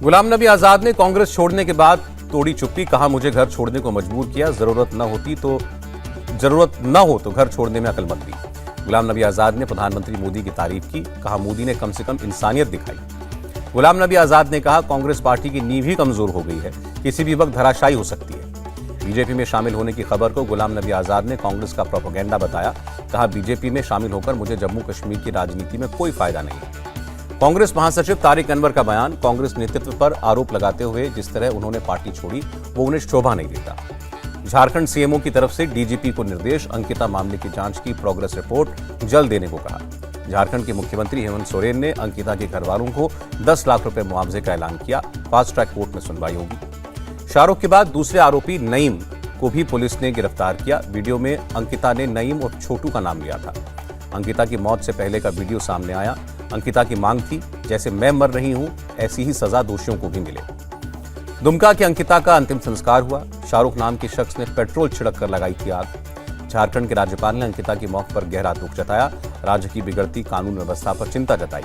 गुलाम नबी आजाद ने कांग्रेस छोड़ने के बाद तोड़ी चुप्पी, कहा मुझे घर छोड़ने को मजबूर किया, जरूरत न हो तो घर छोड़ने में अक्लमंदी। गुलाम नबी आजाद ने प्रधानमंत्री मोदी की तारीफ की, कहा मोदी ने कम से कम इंसानियत दिखाई। गुलाम नबी आजाद ने कहा कांग्रेस पार्टी की नींव ही कमजोर हो गई है, किसी भी वक्त धराशायी हो सकती है। बीजेपी में शामिल होने की खबर को गुलाम नबी आजाद ने कांग्रेस का प्रोपेगेंडा बताया, कहा बीजेपी में शामिल होकर मुझे जम्मू कश्मीर की राजनीति में कोई फायदा नहीं। कांग्रेस महासचिव तारिक अनवर का बयान, कांग्रेस नेतृत्व पर आरोप लगाते हुए जिस तरह उन्होंने पार्टी छोड़ी वो उन्हें शोभा नहीं देता। झारखंड सीएमओ की तरफ से डीजीपी को निर्देश, अंकिता मामले की जांच की प्रोग्रेस रिपोर्ट जल्द देने को कहा। झारखंड के मुख्यमंत्री हेमंत सोरेन ने अंकिता के घरवालों को 10 लाख रुपए मुआवजे का ऐलान किया, फास्ट ट्रैक कोर्ट में सुनवाई होगी। शाहरुख के बाद दूसरे आरोपी नईम को भी पुलिस ने गिरफ्तार किया। वीडियो में अंकिता ने नईम और छोटू का नाम लिया था। अंकिता की मौत से पहले का वीडियो सामने आया। अंकिता की मांग थी जैसे मैं मर रही हूं ऐसी ही सजा दोषियों को भी मिले। दुमका की अंकिता का अंतिम संस्कार हुआ। शाहरुख नाम के शख्स ने पेट्रोल छिड़क कर लगाई थी आग। झारखंड के राज्यपाल ने अंकिता की मौत पर गहरा दुख जताया, राज्य की बिगड़ती कानून व्यवस्था पर चिंता जताई।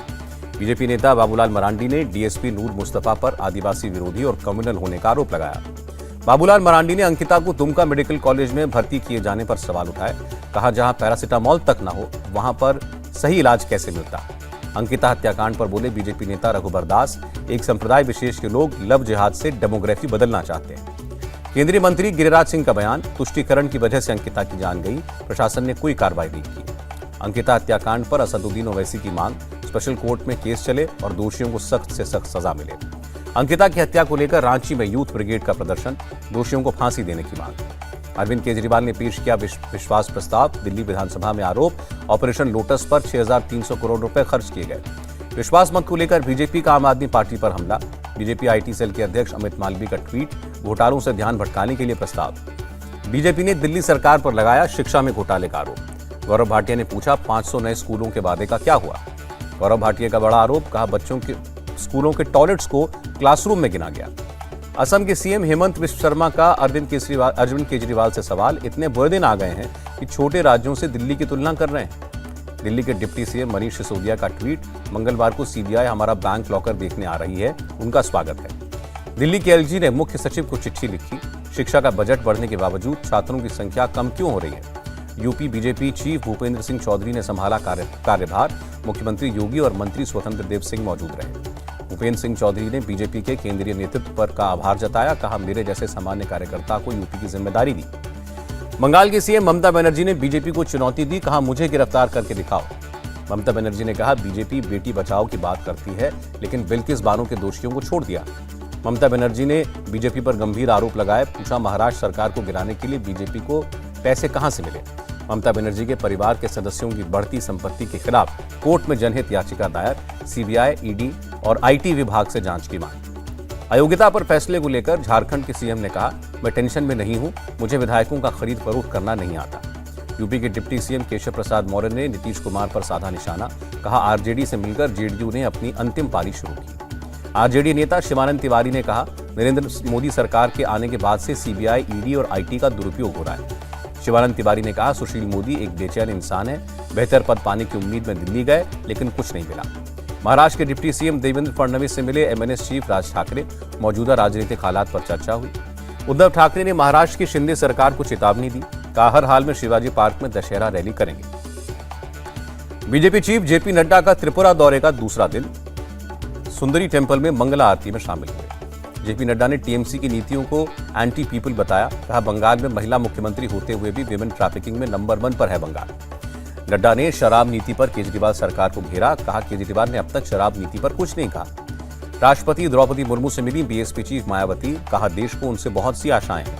बीजेपी नेता बाबूलाल मरांडी ने डीएसपी नूर मुस्तफा पर आदिवासी विरोधी और कम्युनल होने का आरोप लगाया। बाबूलाल मरांडी ने अंकिता को दुमका मेडिकल कॉलेज में भर्ती किए जाने पर सवाल उठाए, कहा जहां पैरासिटामोल तक न हो वहां पर सही इलाज कैसे मिलता। अंकिता हत्याकांड पर बोले बीजेपी नेता रघुबर दास, एक संप्रदाय विशेष के लोग लव जिहाद से डेमोग्राफी बदलना चाहते हैं। केंद्रीय मंत्री गिरिराज सिंह का बयान, तुष्टीकरण की वजह से अंकिता की जान गई, प्रशासन ने कोई कार्रवाई नहीं की। अंकिता हत्याकांड पर असदुद्दीन ओवैसी की मांग, स्पेशल कोर्ट में केस चले और दोषियों को सख्त से सख्त सजा मिले। अंकिता की हत्या को लेकर रांची में यूथ ब्रिगेड का प्रदर्शन, दोषियों को फांसी देने की मांग। अरविंद केजरीवाल ने पेश किया विश्वास प्रस्ताव, दिल्ली विधानसभा में आरोप, ऑपरेशन लोटस पर 6,300 करोड़ रुपए खर्च किए गए। विश्वास मत को लेकर बीजेपी का आम आदमी पार्टी पर हमला। बीजेपी आईटी सेल के अध्यक्ष अमित मालवीय का ट्वीट, घोटालों से ध्यान भटकाने के लिए प्रस्ताव। बीजेपी ने दिल्ली सरकार पर लगाया शिक्षा में घोटाले का आरोप। गौरव भाटिया ने पूछा 500 नए स्कूलों के वादे का क्या हुआ। गौरव भाटिया का बड़ा आरोप, कहा बच्चों के स्कूलों के टॉयलेट्स को क्लासरूम में गिना गया। असम के सीएम हेमंत बिश्व शर्मा का अरविंद केजरीवाल से सवाल, इतने बुरे दिन आ गए हैं कि छोटे राज्यों से दिल्ली की तुलना कर रहे हैं। दिल्ली के डिप्टी सीएम मनीष सिसोदिया का ट्वीट, मंगलवार को सीबीआई हमारा बैंक लॉकर देखने आ रही है, उनका स्वागत है। दिल्ली के एलजी ने मुख्य सचिव को चिट्ठी लिखी, शिक्षा का बजट बढ़ने के बावजूद छात्रों की संख्या कम क्यों हो रही है। UP BJP chief Bhupendra Singh Chaudhary ने संभाला कार्यभार, मुख्यमंत्री योगी और मंत्री स्वतंत्र देव सिंह मौजूद रहे। भूपेंद्र सिंह चौधरी ने बीजेपी के केंद्रीय नेतृत्व पर का आभार जताया, कहा मेरे जैसे सामान्य कार्यकर्ता को यूपी की जिम्मेदारी दी। बंगाल की सीएम ममता बनर्जी ने बीजेपी को चुनौती दी, कहा मुझे गिरफ्तार करके दिखाओ। ममता बनर्जी ने कहा बीजेपी बेटी बचाओ की बात करती है लेकिन बिल्किस बानो के दोषियों को छोड़ दिया। ममता बनर्जी ने बीजेपी पर गंभीर आरोप लगाए, पूछा महाराष्ट्र सरकार को गिराने के लिए बीजेपी को पैसे कहां से मिले। ममता बनर्जी के परिवार के सदस्यों की बढ़ती संपत्ति के खिलाफ कोर्ट में जनहित याचिका दायर, सीबीआई, ईडी और आईटी विभाग से जांच की मांग। अयोग्यता पर फैसले को लेकर झारखंड के सीएम ने कहा मैं टेंशन में नहीं हूं, मुझे विधायकों का खरीद फरोख्त करना नहीं आता। यूपी के डिप्टी सीएम केशव प्रसाद मौर्य ने नीतीश कुमार पर साधा निशाना, कहा आरजेडी से मिलकर जेडीयू ने अपनी अंतिम पारी शुरू की। आरजेडी नेता शिवानंद तिवारी ने कहा नरेंद्र मोदी सरकार के आने के बाद से सीबीआई, ईडी और आईटी का दुरुपयोग हो रहा है। शिवानंद तिवारी ने कहा सुशील मोदी एक बेचैन इंसान है, बेहतर पद पाने की उम्मीद में दिल्ली गए लेकिन कुछ नहीं मिला। महाराष्ट्र के डिप्टी सीएम देवेंद्र फडणवीस से मिले एमएनएस चीफ राज ठाकरे, मौजूदा राजनीतिक हालात पर चर्चा हुई। उद्धव ठाकरे ने महाराष्ट्र की शिंदे सरकार को चेतावनी दी, कहा हर हाल में शिवाजी पार्क में दशहरा रैली करेंगे। बीजेपी चीफ जेपी नड्डा का त्रिपुरा दौरे का दूसरा दिन, सुंदरी टेम्पल में मंगला आरती में शामिल हुए। जेपी नड्डा ने टीएमसी की नीतियों को एंटी पीपल बताया, कहा बंगाल में महिला मुख्यमंत्री होते हुए भी विमेन ट्रैफिकिंग में नंबर 1 पर है बंगाल। नड्डा ने शराब नीति पर केजरीवाल सरकार को घेरा, कहा केजरीवाल ने अब तक शराब नीति पर कुछ नहीं कहा। राष्ट्रपति द्रौपदी मुर्मू से मिली बीएसपी चीफ मायावती, कहा देश को उनसे बहुत सी आशाएं हैं।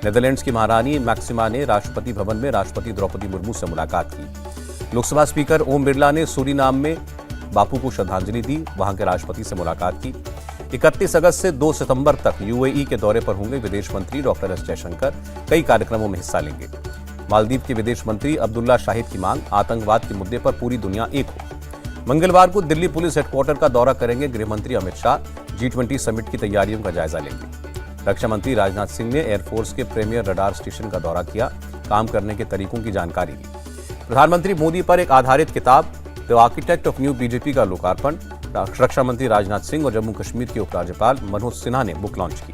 नेदरलैंड्स की महारानी मैक्सिमा ने राष्ट्रपति भवन में राष्ट्रपति द्रौपदी मुर्मू से मुलाकात की। लोकसभा स्पीकर ओम बिरला ने सूरीनाम में बापू को श्रद्धांजलि दी, वहां के राष्ट्रपति से मुलाकात की। 31 अगस्त से 2 सितंबर तक यूएई के दौरे पर होंगे विदेश मंत्री डॉक्टर एस जयशंकर, कई कार्यक्रमों में हिस्सा लेंगे। मालदीव के विदेश मंत्री अब्दुल्ला शाहिद की मांग, आतंकवाद के मुद्दे पर पूरी दुनिया एक हो। मंगलवार को दिल्ली पुलिस हेडक्वार्टर का दौरा करेंगे गृह मंत्री अमित शाह, G20 समिट की तैयारियों का जायजा लेंगे। रक्षा मंत्री राजनाथ सिंह ने एयरफोर्स के प्रीमियर रडार स्टेशन का दौरा किया, काम करने के तरीकों की जानकारी दी। प्रधानमंत्री मोदी पर एक आधारित किताब the architect of new BJP का लोकार्पण। रक्षा मंत्री राजनाथ सिंह और जम्मू कश्मीर के उपराज्यपाल मनोज सिन्हा ने बुक लॉन्च की।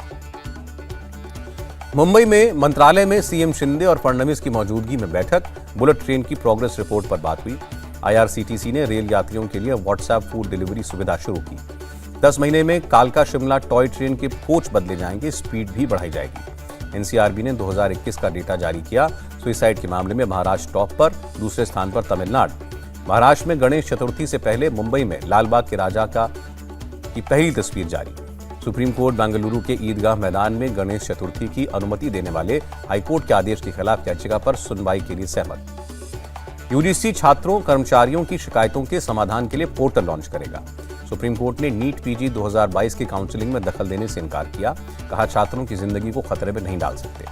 मुंबई में मंत्रालय में सीएम शिंदे और फडणवीस की मौजूदगी में बैठक। बुलेट ट्रेन की प्रोग्रेस रिपोर्ट पर बात हुई। आईआरसीटीसी ने रेल यात्रियों के लिए व्हाट्सएप फूड डिलीवरी सुविधा शुरू की। 10 महीने में कालका शिमला टॉय ट्रेन के कोच बदले जाएंगे, स्पीड भी बढ़ाई जाएगी। एनसीआरबी ने 2021 का डेटा जारी किया। सुइसाइड के मामले में महाराष्ट्र टॉप पर, दूसरे स्थान पर तमिलनाडु। महाराष्ट्र में गणेश चतुर्थी से पहले मुंबई में लालबाग के राजा की पहली तस्वीर जारी। सुप्रीम कोर्ट बेंगलुरु के ईदगाह मैदान में गणेश चतुर्थी की अनुमति देने वाले हाईकोर्ट के आदेश के खिलाफ याचिका पर सुनवाई के लिए सहमत। यूजीसी छात्रों कर्मचारियों की शिकायतों के समाधान के लिए पोर्टल लॉन्च करेगा। सुप्रीम कोर्ट ने नीट पीजी 2022 की काउंसलिंग में दखल देने से इनकार किया। कहा, छात्रों की जिंदगी को खतरे में नहीं डाल सकते।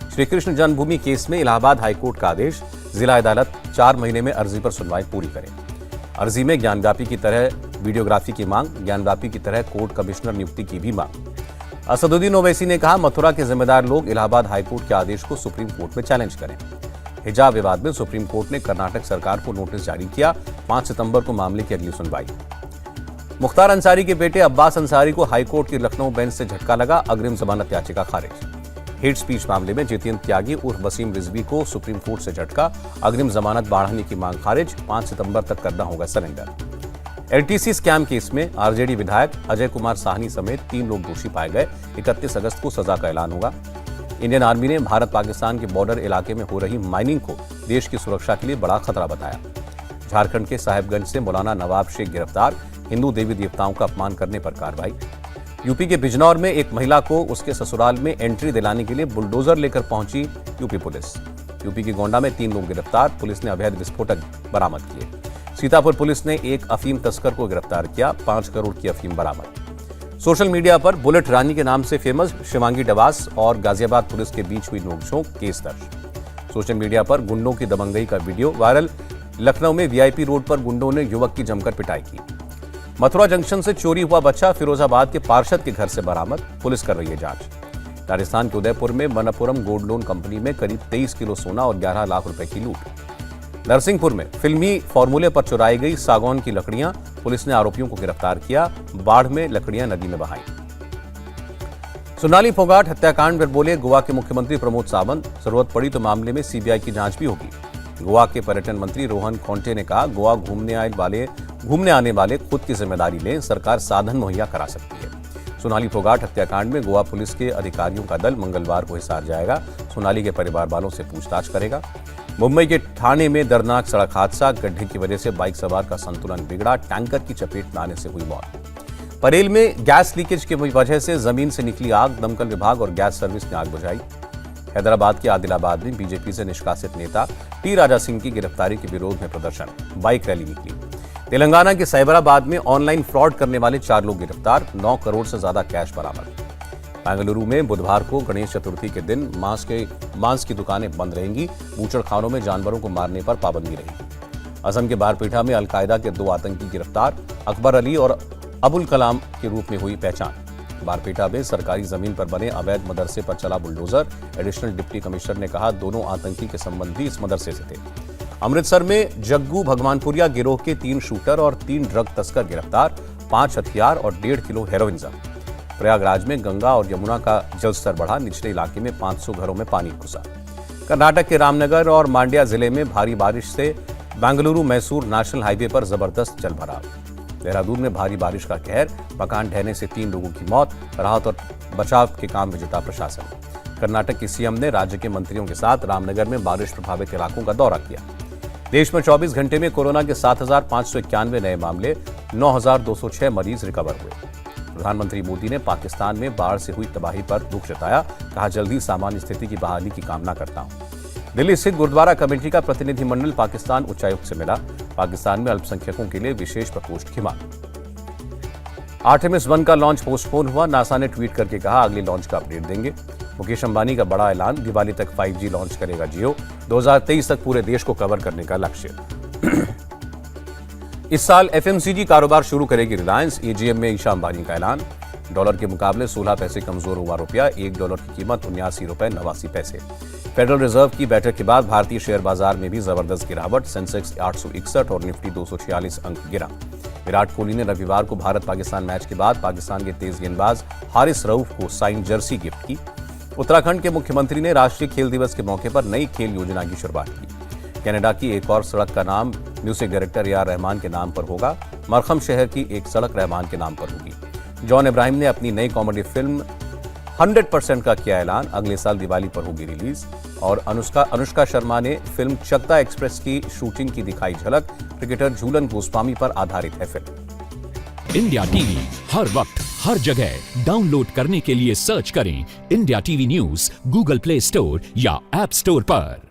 श्री कृष्ण जन्मभूमि केस में इलाहाबाद हाईकोर्ट का आदेश। जिला अदालत 4 महीने में अर्जी पर सुनवाई पूरी करे। अर्जी में ज्ञानव्यापी की तरह वीडियोग्राफी की मांग, ज्ञानव्यापी की तरह कोर्ट कमिश्नर नियुक्ति की भी मांग। असदुद्दीन ओवैसी ने कहा, मथुरा के जिम्मेदार लोग इलाहाबाद हाईकोर्ट के आदेश को सुप्रीम कोर्ट में चैलेंज करें। हिजाब विवाद में सुप्रीम कोर्ट ने कर्नाटक सरकार को नोटिस जारी किया। 5 सितंबर को मामले की अगली सुनवाई। मुख्तार अंसारी के बेटे अब्बास अंसारी को हाईकोर्ट की लखनऊ बेंच से झटका लगा। अग्रिम जमानत याचिका खारिज। हेट स्पीच मामले में जितेंद्र त्यागी उर्फ वसीम रिजवी को सुप्रीम कोर्ट से झटका। अग्रिम जमानत बढ़ाने की मांग खारिज। 5 सितंबर तक करना होगा सरेंडर। एलटीसी स्कैम केस में आरजेडी विधायक अजय कुमार साहनी समेत 3 लोग दोषी पाए गए। 31 अगस्त को सजा का ऐलान होगा। इंडियन आर्मी ने भारत पाकिस्तान के बॉर्डर इलाके में हो रही माइनिंग को देश की सुरक्षा के लिए बड़ा खतरा बताया। झारखंड के साहेबगंज से मौलाना नवाब शेख गिरफ्तार। हिंदू देवी देवताओं का अपमान करने पर कार्रवाई। यूपी के बिजनौर में एक महिला को उसके ससुराल में एंट्री दिलाने के लिए बुलडोजर लेकर पहुंची यूपी पुलिस। यूपी के गोंडा में 3 लोग गिरफ्तार। पुलिस ने अवैध विस्फोटक बरामद किए। सीतापुर पुलिस ने एक अफीम तस्कर को गिरफ्तार किया। 5 करोड़ की अफीम बरामद। सोशल मीडिया पर बुलेट रानी के नाम से फेमस शिवांगी डवास और गाजियाबाद पुलिस के बीच हुई नोकझोंक, केस दर्ज। सोशल मीडिया पर गुंडों की दबंगई का वीडियो वायरल। लखनऊ में वीआईपी रोड पर गुंडों ने युवक की जमकर पिटाई की। मथुरा जंक्शन से चोरी हुआ बच्चा फिरोजाबाद के पार्षद के घर से बरामद। पुलिस कर रही है जांच। राजस्थान के उदयपुर में मनप्पुरम गोल्ड लोन कंपनी में करीब 23 किलो सोना और 11 लाख रुपए की लूट। नरसिंहपुर में फिल्मी फॉर्मूले पर चुराई गई सागौन की लकड़ियां। पुलिस ने आरोपियों को गिरफ्तार किया। बाढ़ में लकड़ियां नदी में बहाई। सोनाली फोगाट हत्याकांड पर बोले गोवा के मुख्यमंत्री प्रमोद सावंत। जरूरत पड़ी तो मामले में सीबीआई की जांच भी होगी। गोवा के पर्यटन मंत्री रोहन खोंटे ने कहा, गोवा घूमने आने वाले खुद की जिम्मेदारी लें, सरकार साधन मुहैया करा सकती है। सोनाली फोगाट हत्याकांड में गोवा पुलिस के अधिकारियों का दल मंगलवार को हिसार जाएगा। सोनाली के परिवार वालों से पूछताछ करेगा। मुंबई के ठाणे में दर्दनाक सड़क हादसा। गड्ढे की वजह से बाइक सवार का संतुलन बिगड़ा। टैंकर की चपेट में आने से हुई मौत। परेल में गैस लीकेज की वजह से जमीन से निकली आग। दमकल विभाग और गैस सर्विस ने आग बुझाई। हैदराबाद के आदिलाबाद में बीजेपी से निष्कासित नेता टी राजा सिंह की गिरफ्तारी के विरोध में प्रदर्शन, बाइक रैली निकली। तेलंगाना के साइबराबाद में ऑनलाइन फ्रॉड करने वाले 4 लोग गिरफ्तार। 9 करोड़ से ज्यादा कैश बरामद। बेंगलुरु में बुधवार को गणेश चतुर्थी के दिन मांस की दुकानें बंद रहेंगी। बूचड़खानों में जानवरों को मारने पर पाबंदी रहेगी। असम के बारपेटा में अलकायदा के 2 आतंकी गिरफ्तार। अकबर अली और अबुल कलाम के रूप में हुई पहचान। बारपेटा में सरकारी जमीन पर बने अवैध मदरसे पर चला बुलडोजर। एडिशनल डिप्टी कमिश्नर ने कहा, दोनों आतंकी के संबंधी इस मदरसे से थे। अमृतसर में जग्गू भगवानपुरिया गिरोह के 3 शूटर और 3 ड्रग तस्कर गिरफ्तार। 5 हथियार और 1.5 किलो हेरोइन जब्त। प्रयागराज में गंगा और यमुना का जलस्तर बढ़ा। निचले इलाके में 500 घरों में पानी घुसा। कर्नाटक के रामनगर और मांड्या जिले में भारी बारिश से बेंगलुरु मैसूर नेशनल हाईवे पर जबरदस्त जलभराव। देहरादून में भारी बारिश का कहर। मकान ढहने से 3 लोगों की मौत। राहत और बचाव के काम में जुटा प्रशासन। कर्नाटक के सीएम ने राज्य के मंत्रियों के साथ रामनगर में बारिश प्रभावित इलाकों का दौरा किया। देश में 24 घंटे में कोरोना के 7,591 नए मामले। 9,206 मरीज रिकवर हुए। प्रधानमंत्री मोदी ने पाकिस्तान में बाढ़ से हुई तबाही पर दुख जताया। कहा, जल्दी सामान्य स्थिति की बहाली की कामना करता हूं। दिल्ली स्थित गुरुद्वारा कमेटी का प्रतिनिधिमंडल पाकिस्तान उच्चायुक्त से मिला। पाकिस्तान में अल्पसंख्यकों के लिए विशेष प्रकोष्ठ की मांग। आर्टेमिस 1 का लॉन्च पोस्टपोन हुआ। नासा ने ट्वीट करके कहा, अगले लॉन्च का अपडेट देंगे। मुकेश अंबानी का बड़ा ऐलान, दिवाली तक 5G लॉन्च करेगा जियो। 2023 तक पूरे देश को कवर करने का लक्ष्य। इस साल एफएमसीजी कारोबार शुरू करेगी रिलायंस। एजीएम में ईशा अंबानी का ऐलान। डॉलर के मुकाबले 16 पैसे कमजोर हुआ रुपया। $1 की कीमत 79 रुपए 89 पैसे। फेडरल रिजर्व की बैठक के बाद भारतीय शेयर बाजार में भी जबरदस्त गिरावट। सेंसेक्स 861 और निफ्टी 246 अंक गिरा। विराट कोहली ने रविवार को भारत पाकिस्तान मैच के बाद पाकिस्तान के तेज गेंदबाज हारिस रऊफ को साइन जर्सी गिफ्ट की। उत्तराखंड के मुख्यमंत्री ने राष्ट्रीय खेल दिवस के मौके पर नई खेल योजना की शुरुआत की। कनाडा की एक और सड़क का नाम music director A R Rahman के नाम पर होगा। मरखम शहर की एक सड़क रहमान के नाम पर होगी। जॉन इब्राहिम ने अपनी नई कॉमेडी फिल्म 100% का किया ऐलान। अगले साल दिवाली पर होगी रिलीज। और अनुष्का शर्मा ने फिल्म चकता एक्सप्रेस की शूटिंग की दिखाई झलक। क्रिकेटर झूलन गोस्वामी पर आधारित है फिल्म। इंडिया टीवी हर वक्त हर जगह डाउनलोड करने के लिए सर्च करें India TV news Google play store या ऐप स्टोर पर।